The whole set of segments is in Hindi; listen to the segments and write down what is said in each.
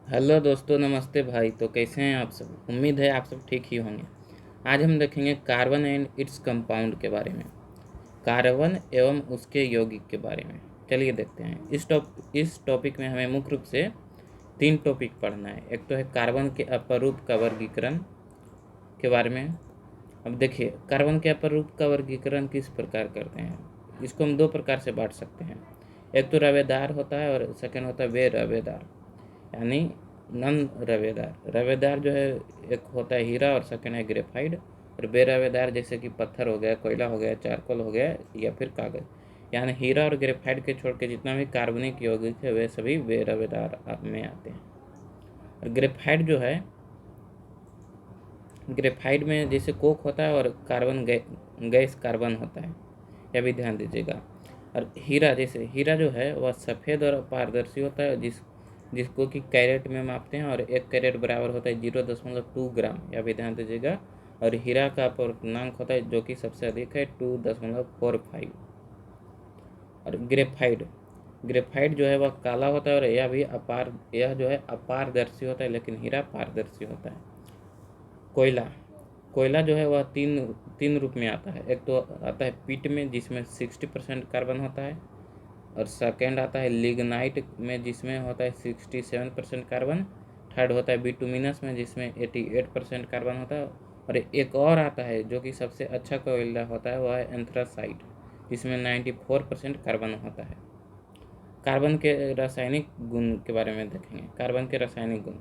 हेलो दोस्तों, नमस्ते भाई। तो कैसे हैं आप सब? उम्मीद है आप सब ठीक ही होंगे। आज हम देखेंगे कार्बन एंड इट्स कंपाउंड के बारे में, कार्बन एवं उसके यौगिक के बारे में। चलिए देखते हैं। इस टॉपिक में हमें मुख्य रूप से 3 टॉपिक पढ़ना है। एक तो है कार्बन के अपरूप का वर्गीकरण के बारे में। अब देखिए, कार्बन के अपरूप का वर्गीकरण किस प्रकार करते हैं। इसको हम 2 प्रकार से बांट सकते हैं। एक तो रवेदार होता है और सेकंड होता है बेरवेदार, यानी नन रवेदार। रवेदार जो है, एक होता है हीरा और सेकंड है ग्रेफाइट। और बेरवेदार जैसे कि पत्थर हो गया, कोयला हो गया, चारकोल हो गया या फिर कागज। यानी हीरा और ग्रेफाइट के छोड़ के जितना भी कार्बनिक यौगिक है वे सभी बेरवेदार में आते हैं। और ग्रेफाइट में जैसे कोक होता है और कार्बन गैस कार्बन होता है, यह भी ध्यान दीजिएगा। और हीरा जो है वह सफ़ेद और पारदर्शी होता है, जिसको कि कैरेट में मापते हैं। और 1 कैरेट बराबर होता है 0.2 ग्राम, यह भी ध्यान दीजिएगा। और हीरा का पूर्णांक होता है जो कि सबसे अधिक है 2.45। और ग्रेफाइट जो है वह काला होता है और यह जो है अपारदर्शी होता है, लेकिन हीरा पारदर्शी होता है। कोयला जो है वह तीन रूप में आता है। एक तो आता है पीट में, जिसमें 60% कार्बन होता है। और सेकेंड आता है लिग्नाइट में, जिसमें होता है 67% कार्बन। थर्ड होता है बिटुमिनस में, जिसमें 88% कार्बन होता है। और एक और आता है जो कि सबसे अच्छा कोयला होता है, वह है एंथ्रासाइट, जिसमें 94% कार्बन होता है। कार्बन के रासायनिक गुण के बारे में देखेंगे। कार्बन के रासायनिक गुण।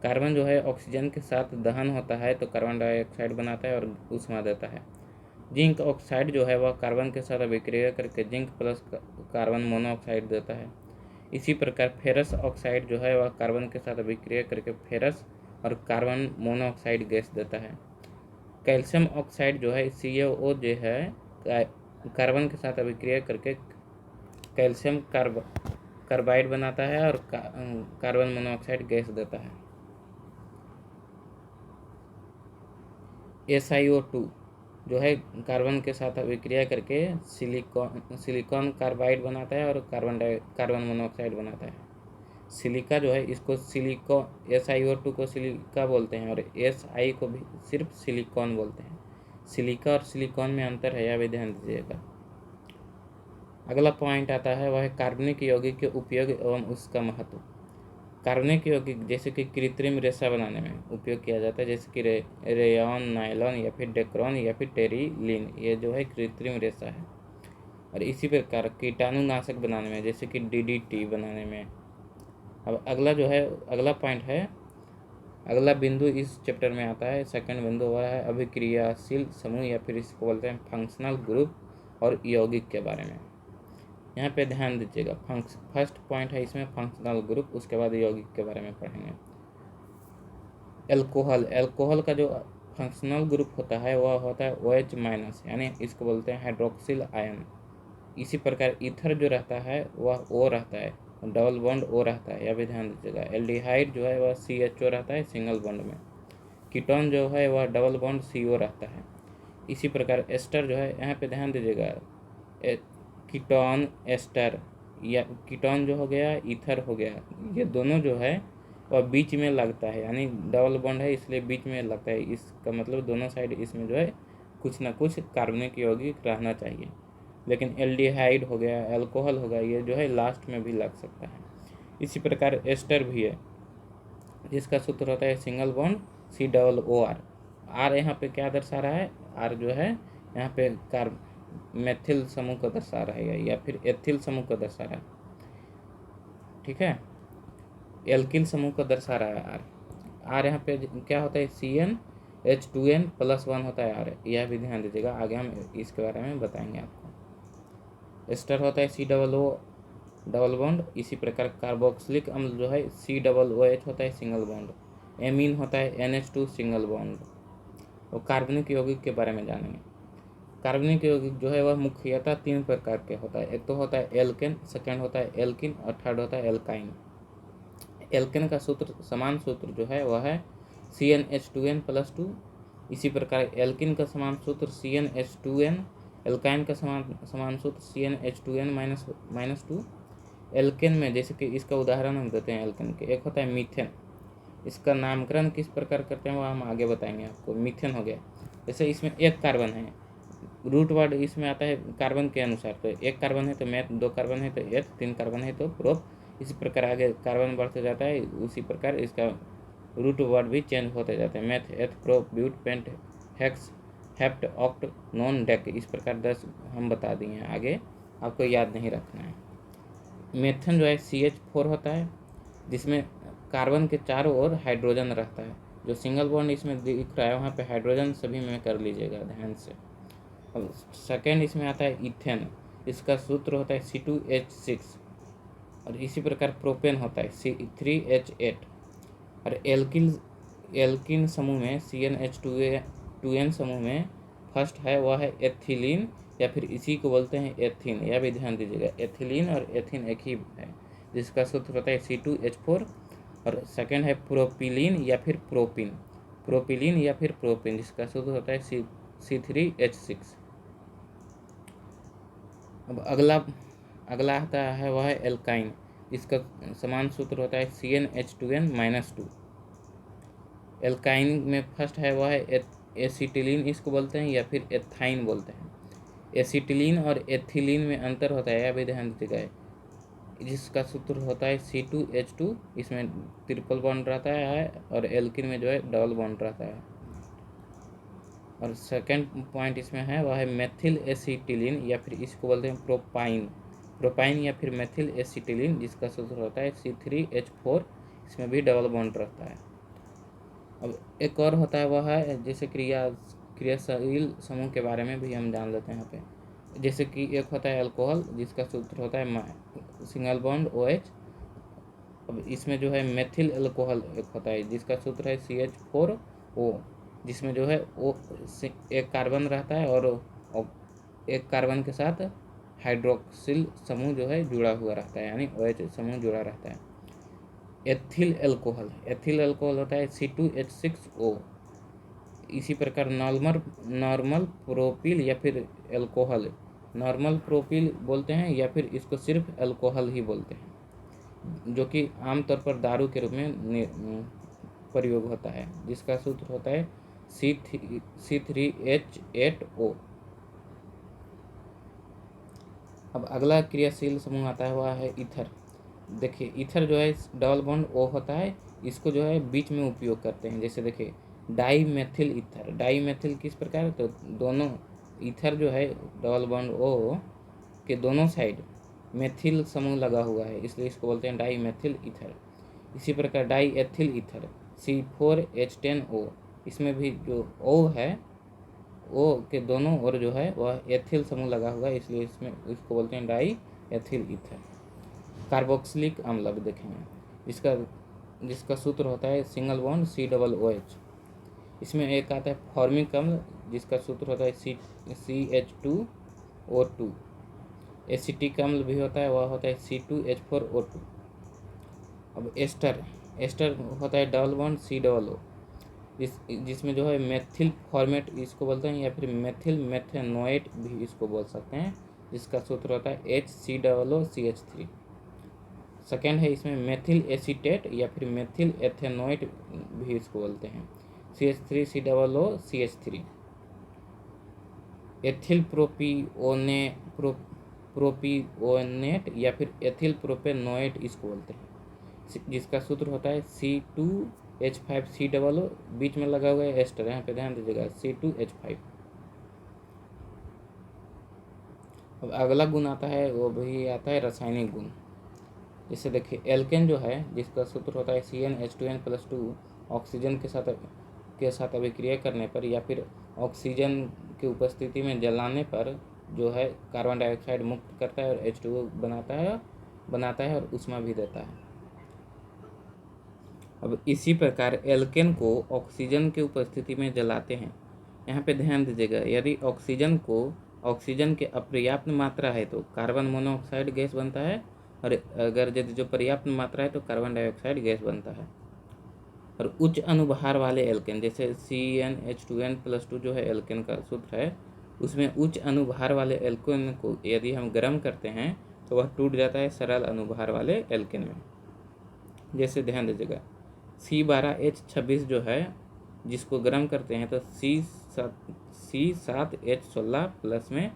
कार्बन जो है ऑक्सीजन के साथ दहन होता है तो कार्बन डाइऑक्साइड बनाता है और ऊष्मा देता है। जिंक ऑक्साइड जो है वह कार्बन के साथ अभिक्रिया करके जिंक प्लस कार्बन मोनोऑक्साइड देता है। इसी प्रकार फेरस ऑक्साइड जो है वह कार्बन के साथ अभिक्रिया करके फेरस और कार्बन मोनोऑक्साइड गैस देता है। कैल्शियम ऑक्साइड जो है CaO जो है कार्बन के साथ अभिक्रिया करके कैल्शियम कार्बाइड बनाता है और कार्बन मोनोऑक्साइड गैस देता है। SiO2 जो है कार्बन के साथ अभिक्रिया करके सिलिकॉन कार्बाइड बनाता है और कार्बन मोनोऑक्साइड बनाता है। सिलिका जो है, इसको SiO2 को सिलिका बोलते हैं और Si को भी सिर्फ सिलिकॉन बोलते हैं। सिलिका और सिलिकॉन में अंतर है, यह भी ध्यान दीजिएगा। अगला पॉइंट आता है वह है कार्बनिक यौगिक के उपयोग एवं उसका महत्व। कार्बनिक यौगिक जैसे कि कृत्रिम रेशा बनाने में उपयोग किया जाता है, जैसे कि रेयॉन, नायलॉन या फिर डेक्रोन या फिर टेरिलीन, ये जो है कृत्रिम रेशा है। और इसी प्रकार कीटाणुनाशक बनाने में, जैसे कि DDT बनाने में। अब अगला पॉइंट है, अगला बिंदु इस चैप्टर में आता है, सेकंड बिंदु वह है अभिक्रियाशील समूह या फिर इसको बोलते हैं फंक्शनल ग्रुप और यौगिक के बारे में। यहाँ पे ध्यान दीजिएगा, फर्स्ट पॉइंट है इसमें फंक्शनल ग्रुप, उसके बाद यौगिक के बारे में पढ़ेंगे। एल्कोहल का जो फंक्शनल ग्रुप होता है वह होता है OH-, यानी इसको बोलते हैं हाइड्रोक्सिल आयन। इसी प्रकार ईथर जो रहता है वह O रहता है, डबल बॉन्ड O रहता है, यह भी ध्यान दीजिएगा। एल्डिहाइड जो है वह CHO रहता है सिंगल बॉन्ड में। कीटोन जो है वह डबल बॉन्ड CO रहता है। इसी प्रकार एस्टर जो है, यहाँ पे ध्यान दीजिएगा, कीटोन एस्टर या कीटोन जो हो गया, ईथर हो गया, ये दोनों जो है वह बीच में लगता है, यानी डबल बॉन्ड है इसलिए बीच में लगता है। इसका मतलब दोनों साइड इसमें जो है कुछ ना कुछ कार्बनिक यौगिक रहना चाहिए। लेकिन एल्डिहाइड हो गया, अल्कोहल हो गया, ये जो है लास्ट में भी लग सकता है। इसी प्रकार एस्टर भी है, जिसका सूत्र होता है सिंगल बॉन्ड COOR। आर यहाँ पे क्या दर्शा रहा है, आर जो है यहाँ पे मेथिल समूह को दर्शा रहा है या फिर एथिल समूह को दर्शा रहा है, ठीक है। एल्किल समूह को दर्शा रहा है आर यहाँ पे क्या होता है CnH2n+1 होता है आर, यह भी ध्यान दीजिएगा, आगे हम इसके बारे में बताएंगे आपको। एस्टर होता है COO डबल बॉन्ड। इसी प्रकार कार्बोक्सिलिक अम्ल जो है COOH होता है सिंगल बॉन्ड। एमीन होता है NH2 सिंगल बॉन्ड। और कार्बनिक यौगिक के बारे में जानेंगे। कार्बनिक यौगिक जो है वह मुख्यतः 3 प्रकार के होता है। एक तो होता है एल्केन, सेकेंड होता है एल्किन और थर्ड होता है एल्काइन। एल्केन का समान सूत्र जो है वह है CnH2n+2। इसी प्रकार एल्किन का समान सूत्र CnH2n। एल्काइन का समान सूत्र CnH2n-2। एल्केन में जैसे कि इसका उदाहरण हम देते हैं एल्केन के, एक होता है मीथेन। इसका नामकरण किस प्रकार करते हैं वो हम आगे बताएंगे आपको। मीथेन हो गया, जैसे इसमें एक कार्बन है, रूट वर्ड इसमें आता है कार्बन के अनुसार, तो एक कार्बन है तो मैथ, दो कार्बन है तो एथ, तीन कार्बन है तो प्रोप, इसी प्रकार आगे कार्बन बढ़ते जाता है, उसी प्रकार इसका रूट वर्ड भी चेंज होते जाते हैं। Meth, eth, prop, but, pent, hex, hept, oct, non, dec, इस प्रकार 10 हम बता दिए हैं, आगे आपको याद नहीं रखना है। मेथन जो है CH4 होता है, जिसमें कार्बन के चारों ओर हाइड्रोजन रहता है। जो सिंगल बॉन्ड इसमें दिख रहा है वहाँ पे हाइड्रोजन सभी में कर लीजिएगा ध्यान से। अब सेकेंड इसमें आता है इथेन, इसका सूत्र होता है C2H6, और इसी प्रकार प्रोपेन होता है C3H8। और एल्किन समूह में CnH2n समूह में फर्स्ट है वह है एथिलीन, या फिर इसी को बोलते हैं एथीन, यह भी ध्यान दीजिएगा। एथिलीन और एथीन एक ही है, जिसका सूत्र होता है C2H4। और सेकंड है प्रोपिलीन या फिर प्रोपिन, प्रोपिलीन या फिर प्रोपिन, जिसका सूत्र होता है C3H6। अब अगला आता है वह है एल्काइन, इसका समान सूत्र होता है CnH2n-2। एल्काइन में फर्स्ट है वह है एसिटिलीन, इसको बोलते हैं या फिर एथाइन बोलते हैं। एसिटिलीन और एथिलीन में अंतर होता है, यह भी ध्यान दीजिएगा, जिसका सूत्र होता है C2H2, इसमें ट्रिपल बॉन्ड रहता है, और एल्किन में जो है डबल बॉन्ड रहता है। और सेकंड पॉइंट इसमें है वह है मेथिल एसिटिलीन, या फिर इसको बोलते हैं प्रोपाइन या फिर मेथिल एसिटिलीन, जिसका सूत्र होता है C3H4, इसमें भी डबल बॉन्ड रहता है। अब एक और होता है वह है जैसे क्रियाशील समूह के बारे में भी हम जान लेते हैं यहाँ पे। जैसे कि एक होता है अल्कोहल, जिसका सूत्र होता है सिंगल बॉन्ड OH। अब इसमें जो है मेथिल अल्कोहल एक होता है, जिसका सूत्र है CH4O, जिसमें जो है ओ एक कार्बन रहता है और एक कार्बन के साथ हाइड्रोक्सिल समूह जो है जुड़ा हुआ रहता है, यानी OH समूह जुड़ा रहता है। एथिल अल्कोहल होता है C2H6O। इसी प्रकार नॉर्मल प्रोपिल या फिर अल्कोहल, नॉर्मल प्रोपिल बोलते हैं, या फिर इसको सिर्फ अल्कोहल ही बोलते हैं, जो कि आमतौर पर दारू के रूप में प्रयोग होता है, जिसका सूत्र होता है C3H8O। अब अगला क्रियाशील समूह आता है वह है ईथर। देखिए ईथर जो है डबल बॉन्ड O होता है, इसको जो है बीच में उपयोग करते हैं। जैसे देखिए डाईमेथिल ईथर, डाईमेथिल किस प्रकार, तो दोनों ईथर जो है डबल बॉन्ड O के दोनों साइड मेथिल समूह लगा हुआ है, इसलिए इसको बोलते हैं डाईमेथिल ईथर। इसी प्रकार डाई एथिल ईथर C4H10O, इसमें भी जो O है O के दोनों ओर जो है वह एथिल समूह लगा हुआ है, इसलिए इसको बोलते हैं डाई एथिल ईथर। कार्बोक्सिलिक अम्ल अब देखेंगे, जिसका सूत्र होता है सिंगल बॉन्ड COOH। इसमें एक आता है फॉर्मिक अम्ल, जिसका सूत्र होता है CH2O2। एसिटिक अम्ल भी होता है, वह होता है C2H4O2। अब एस्टर होता है डबल बॉन्ड COO, जिसमें जो है मेथिल फॉर्मेट इसको बोलते हैं, या फिर मेथिल मेथेनोएट भी इसको बोल सकते हैं, जिसका सूत्र होता है HCOOCH3। सेकेंड है इसमें मेथिल एसीटेट या फिर मेथिल एथेनोएट भी इसको बोलते हैं, CH3COOCH3। एथिल प्रोपिओनेट या फिर एथिल प्रोपेनोएट इसको बोलते हैं, जिसका सूत्र होता है C2H5COO, बीच में लगा हुआ है एस्टर, यहाँ पे ध्यान दीजिएगा C2H5। अब अगला गुण आता है वो भी आता है रासायनिक गुण। जैसे देखिए एल्केन जो है, जिसका सूत्र होता है CnH2n+2, ऑक्सीजन के साथ अभिक्रिया करने पर या फिर ऑक्सीजन की उपस्थिति में जलाने पर जो है कार्बन डाइऑक्साइड मुक्त करता है और H2O बनाता है और ऊष्मा भी देता है। अब इसी प्रकार एल्केन को ऑक्सीजन की उपस्थिति में जलाते हैं। यहाँ पे ध्यान दीजिएगा, यदि ऑक्सीजन के अपर्याप्त मात्रा है तो कार्बन मोनोऑक्साइड गैस बनता है, और अगर यदि जो पर्याप्त मात्रा है तो कार्बन डाइऑक्साइड गैस बनता है। और उच्च अनुभार वाले एल्केन, जैसे CnH2n+2 जो है एल्केन का सूत्र है, उसमें उच्च अनुभार वाले एल्केन को यदि हम गर्म करते हैं तो वह टूट जाता है सरल अनुभार वाले एल्केन में। जैसे ध्यान दीजिएगा C12H26 जो है जिसको गर्म करते हैं तो C7H16 प्लस में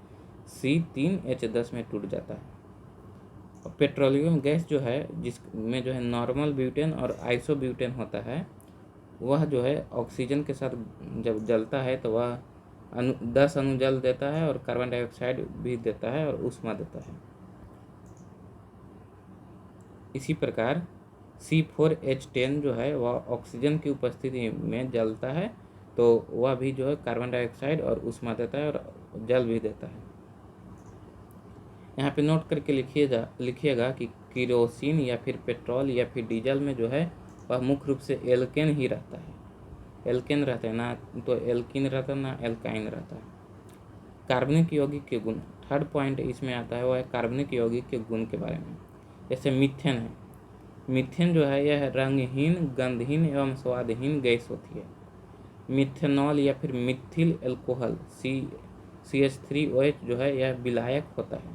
C3H10 में टूट जाता है। और पेट्रोलियम गैस जो है जिसमें जो है नॉर्मल ब्यूटेन और आइसोब्यूटेन होता है, वह जो है ऑक्सीजन के साथ जब जलता है तो वह 10 अणु जल देता है और कार्बन डाइऑक्साइड भी देता है और ऊष्मा देता है। इसी प्रकार C4H10 जो है वह ऑक्सीजन की उपस्थिति में जलता है तो वह भी जो है कार्बन डाइऑक्साइड और ऊष्मा देता है और जल भी देता है। यहाँ पे नोट करके लिखिएगा कि केरोसिन या फिर पेट्रोल या फिर डीजल में जो है वह मुख्य रूप से एल्केन ही रहता है, एल्केन रहता है, ना तो एल्कीन रहता है ना एल्काइन रहता है। कार्बनिक यौगिक के गुण, थर्ड पॉइंट इसमें आता है वह है कार्बनिक यौगिक के गुण के बारे में। जैसे मीथेन है, मीथेन जो है यह रंगहीन, गंधहीन एवं स्वादहीन गैस होती है। मिथेनॉल या फिर मिथिल एल्कोहल CH3OH जो है यह विलायक होता है।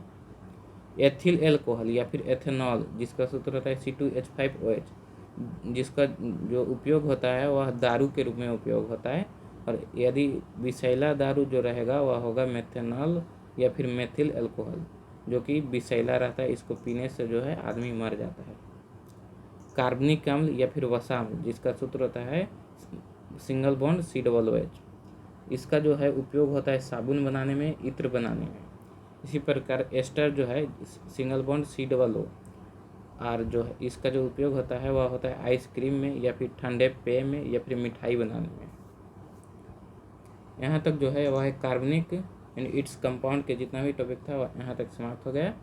एथिल एल्कोहल या फिर एथेनॉल जिसका सूत्र होता है C2H5OH, जिसका जो उपयोग होता है वह दारू के रूप में उपयोग होता है। और यदि विषैला दारू जो रहेगा वह होगा मेथेनॉल या फिर मेथिल एल्कोहल, जो कि विषैला रहता है, इसको पीने से जो है आदमी मर जाता है। कार्बनिक अम्ल या फिर वसाम्ल जिसका सूत्र होता है सिंगल बॉन्ड COOH, इसका जो है उपयोग होता है साबुन बनाने में, इत्र बनाने में। इसी प्रकार एस्टर जो है सिंगल बॉन्ड COO और जो है इसका जो उपयोग होता है वह होता है आइसक्रीम में या फिर ठंडे पेय में या फिर मिठाई बनाने में। यहाँ तक जो है वह है कार्बनिक एंड इट्स कंपाउंड के जितना भी टॉपिक था वह यहाँ तक समाप्त हो गया।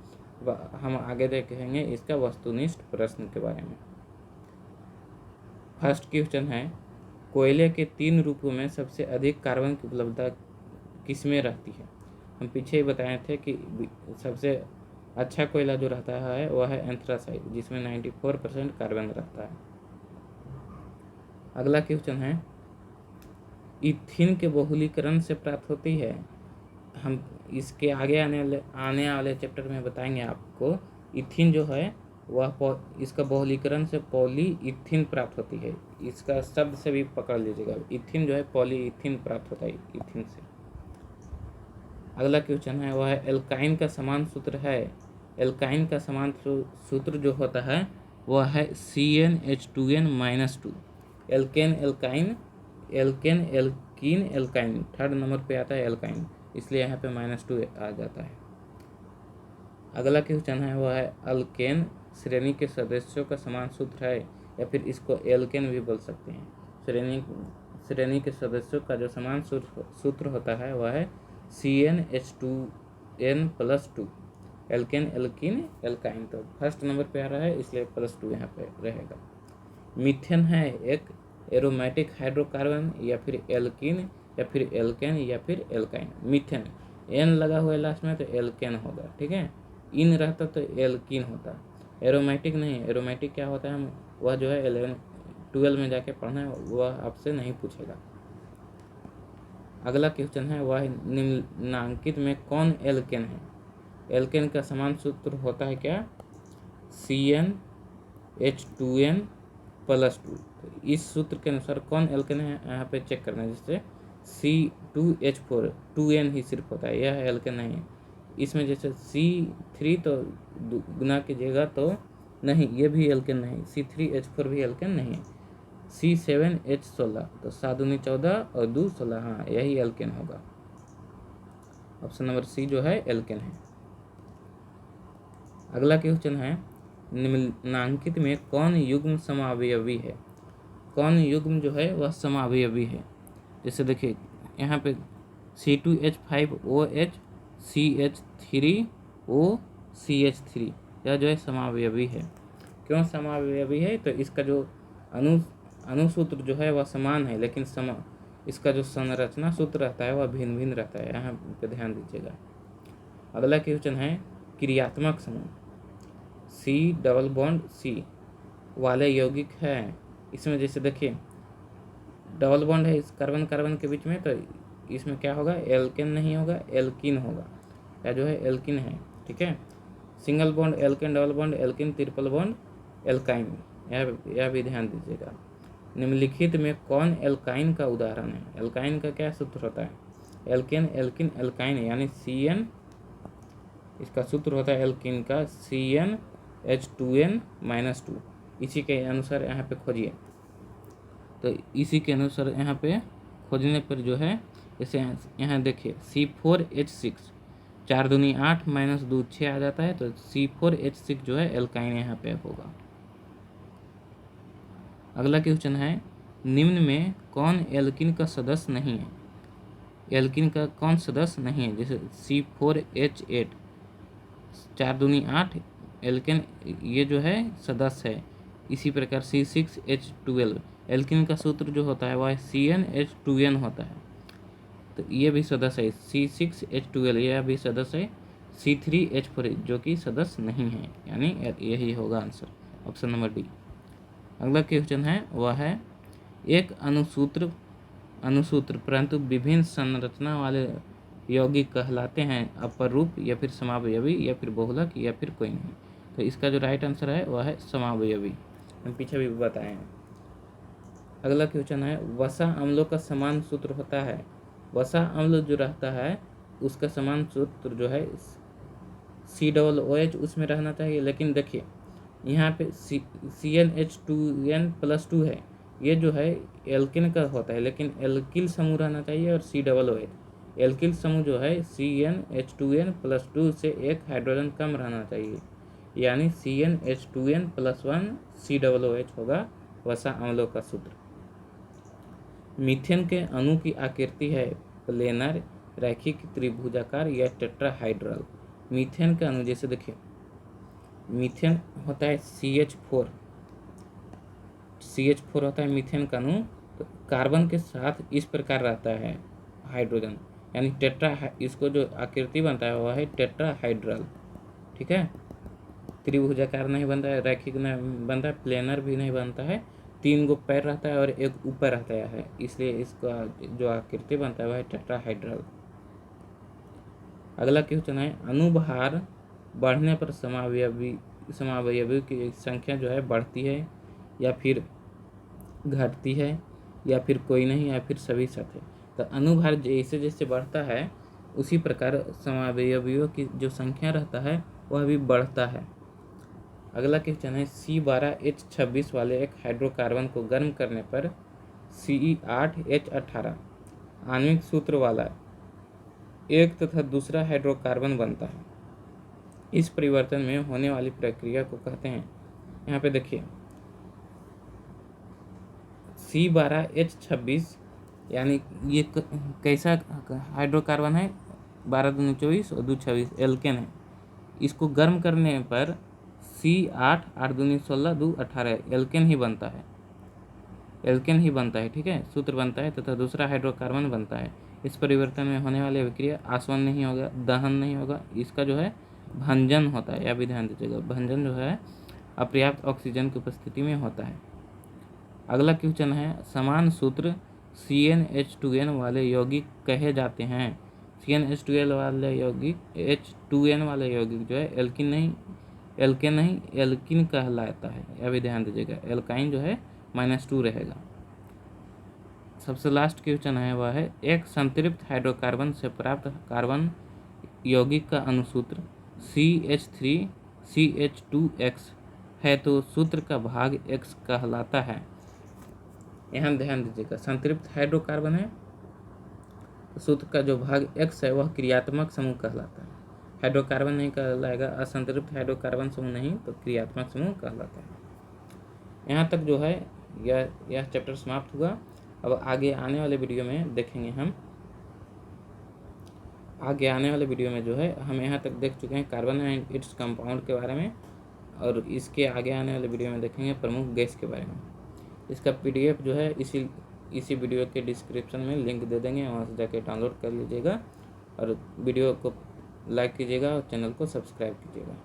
हम आगे देखेंगे इसका वस्तुनिष्ठ प्रश्न के बारे में। फर्स्ट क्वेश्चन है, कोयले के 3 रूपों में सबसे अधिक कार्बन की उपलब्धता किसमें रहती है? हम पीछे ही बताए थे कि सबसे अच्छा कोयला जो रहता है वह है एंथ्रासाइट जिसमें 94% कार्बन रहता है। अगला क्वेश्चन है, इथिन के बहुलीकरण से प्राप्त होती है। हम इसके आगे आने वाले चैप्टर में बताएंगे आपको। इथिन जो है वह इसका बहुलीकरण से पॉलीइथिन प्राप्त होती है। इसका शब्द से भी पकड़ लीजिएगा, इथिन जो है पॉलीइथिन प्राप्त होता है इथिन से। अगला क्वेश्चन है वह है एल्काइन का समान सूत्र है। एल्काइन का समान सूत्र जो होता है वह है CnH2n-2। Alkane alkyne, alkane alkene alkyne, third number पे आता है एल्काइन, इसलिए यहाँ पे -2 आ जाता है। अगला क्वेश्चन है वह है अल्केन श्रेणी के सदस्यों का समान सूत्र है, या फिर इसको एल्केन भी बोल सकते हैं। श्रेणी के सदस्यों का जो समान सूत्र होता है वह है CnH2n+2। एल्केन एल्कीन एल्काइन, तो फर्स्ट नंबर पे आ रहा है इसलिए +2 यहाँ पे रहेगा। मीथेन है एक एरोमेटिक हाइड्रोकार्बन या फिर एल्कीन या फिर एल्केन या फिर एल्काइन। मीथेन N लगा हुआ है लास्ट में तो एल्केन होगा, ठीक है। इन रहता तो एल्कीन होता। एरोमेटिक नहीं, एरोमेटिक क्या होता है वह जो है 11-12 में जाके पढ़ना है, वह आपसे नहीं पूछेगा। अगला क्वेश्चन है वह निम्नांकित में कौन एल्केन है? एल्केन का समान सूत्र होता है क्या? CnH2n+2। तो इस सूत्र के अनुसार कौन एल्केन है यहाँ पे चेक करना है। जैसे C2H4 2n ही सिर्फ होता है, यह एल्केन नहीं है। इसमें जैसे C3 तो गुना कीजिएगा तो नहीं, ये भी एल्केन नहीं। C3H4 भी एल्केन नहीं है। C7H16 तो 7 दूनी 14 और 2 16, हाँ यही एल्केन होगा। ऑप्शन नंबर C जो है एल्केन है। अगला क्वेश्चन है निम्नांकित में कौन युग्म समावयवी है? कौन युग्म जो है वह समावयवी है? जैसे देखिए यहाँ पे C2H5OH CH3OCH3 यह जो है समावयवी है। क्यों समावयवी है? तो इसका जो अनुसूत्र जो है वह समान है, लेकिन इसका जो संरचना सूत्र रहता है वह भिन्न भिन्न रहता है, यहाँ पे ध्यान दीजिएगा। अगला क्वेश्चन है क्रियात्मक समूह C+C वाले यौगिक है। इसमें जैसे देखिए डबल बॉन्ड है इस कार्बन कार्बन के बीच में, तो इसमें क्या होगा? एल्केन नहीं होगा, एल्कीन होगा, या जो है एल्कीन है, ठीक है। Single bond alkane, double bond alkane, triple bond alkyne, यह भी ध्यान दीजिएगा। निम्नलिखित में कौन एल्काइन का उदाहरण है? एल्काइन का क्या सूत्र होता है? एल्केन, एल्किन, एल्काइन यानी CN, इसका सूत्र होता है एल्किन का CnH2n-2। इसी के अनुसार यहाँ पे खोजिए, तो इसी के अनुसार यहाँ पे खोजने पर जो है, जैसे यहाँ देखिए C4H6, 4 दूनी 8 -2 6 आ जाता है, तो C4H6 जो है एल्काइन यहाँ पे होगा। अगला क्वेश्चन है, निम्न में कौन एल्किन का सदस्य नहीं है? एल्किन का कौन सदस्य नहीं है? जैसे C4H8, 4 दूनी 8 एल्किन, ये जो है सदस्य है। इसी प्रकार C6H12 एल्किन का सूत्र जो होता है वह CnH2n होता है, तो ये भी सदस्य है। C6H12 यह भी सदस्य है। C3H4 जो कि सदस्य नहीं है, यानी यही होगा आंसर, ऑप्शन नंबर डी। अगला क्वेश्चन है वह है, एक अनुसूत्र परंतु विभिन्न संरचना वाले यौगिक कहलाते हैं अपर रूप या फिर समावयवी या फिर बहुलक या फिर कोई नहीं। तो इसका जो राइट आंसर है वह है समावयवी, हम पीछे भी बताए हैं। अगला क्वेश्चन है, वसा अम्लों का समान सूत्र होता है। वसा अम्ल जो रहता है उसका समान सूत्र जो है COOH उसमें रहना चाहिए, लेकिन देखिए यहाँ पे CnH2n+2 है, ये जो है एल्किन का होता है, लेकिन एल्किल समूह रहना चाहिए। और COOH एल्किल समूह जो है CnH2n+2 से एक हाइड्रोजन कम रहना चाहिए, यानी CnH2n+1 COOH होगा वसा अम्लों का सूत्र। मीथेन के अणु की आकृति है प्लेनर, रैखिक, त्रिभुजाकार या टेट्राहाइड्रल। मीथेन का अणु जैसे देखिए, मीथेन होता है CH4 होता है मीथेन का अणु, तो कार्बन के साथ इस प्रकार रहता है हाइड्रोजन, यानी इसको जो आकृति बनता है वह है टेट्राहाइड्रल, ठीक है। त्रिभुजाकार नहीं बनता है, रैखिक नहीं बनता है, प्लेनर भी नहीं बनता है, 3 गो पैर रहता है और एक ऊपर रहता है, इसलिए इसका जो आकृति बनता है वह है टेट्राहाइड्रल। अगला क्वेश्चन है, अणुभार बढ़ने पर समावयवी की संख्या जो है बढ़ती है या फिर घटती है या फिर कोई नहीं या फिर सभी साथ है। तो अणुभार जैसे जैसे बढ़ता है उसी प्रकार समावयवियों की जो संख्या रहता है वह भी बढ़ता है। अगला क्वेश्चन है, C12H26 वाले एक हाइड्रोकार्बन को गर्म करने पर Ce8H18 आणविक सूत्र वाला एक तथा दूसरा हाइड्रोकार्बन बनता है। इस परिवर्तन में होने वाली प्रक्रिया को कहते हैं, यहाँ पे देखिए C12H26 यानी ये कैसा हाइड्रोकार्बन है, 12 दूनी 24 और 2 26 एल्केन है। इसको गर्म करने पर C8 8 दूनी 16 2 18 एल्केन ही बनता है, ठीक है, सूत्र बनता है तथा दूसरा हाइड्रोकार्बन बनता है। इस परिवर्तन में होने वाली अभिक्रिया आसवन नहीं होगा, दहन नहीं होगा, इसका जो है भंजन होता है, यह भी ध्यान दीजिएगा। भंजन जो है अपर्याप्त ऑक्सीजन की उपस्थिति में होता है। अगला क्वेश्चन है, समान सूत्र CnH2n वाले यौगिक कहे जाते हैं। CnH2n वाले यौगिक H2n वाले यौगिक जो है एल्केन नहीं एल्किन कहलाता है, यह भी ध्यान दीजिएगा। एल्काइन जो है -2 रहेगा। सबसे लास्ट क्वेश्चन है वह है, एक संतृप्त हाइड्रोकार्बन से प्राप्त कार्बन यौगिक का अनुसूत्र CH3CH2X है, तो सूत्र का भाग X कहलाता है। यहाँ ध्यान दीजिएगा, संतृप्त हाइड्रोकार्बन है तो सूत्र का जो भाग X है वह क्रियात्मक समूह कहलाता है। हाइड्रोकार्बन नहीं कहलाएगा, असंतृप्त हाइड्रोकार्बन समूह नहीं तो क्रियात्मक समूह कहलाता है। यहाँ तक जो है यह चैप्टर समाप्त हुआ। अब आगे आने वाले वीडियो में देखेंगे हम, आगे आने वाले वीडियो में जो है हम यहाँ तक देख चुके हैं कार्बन एंड इट्स कंपाउंड के बारे में, और इसके आगे आने वाले वीडियो में देखेंगे प्रमुख गैस के बारे में। इसका PDF जो है इसी वीडियो के डिस्क्रिप्शन में लिंक दे देंगे, वहाँ से जाके डाउनलोड कर लीजिएगा और वीडियो को लाइक कीजिएगा और चैनल को सब्सक्राइब कीजिएगा।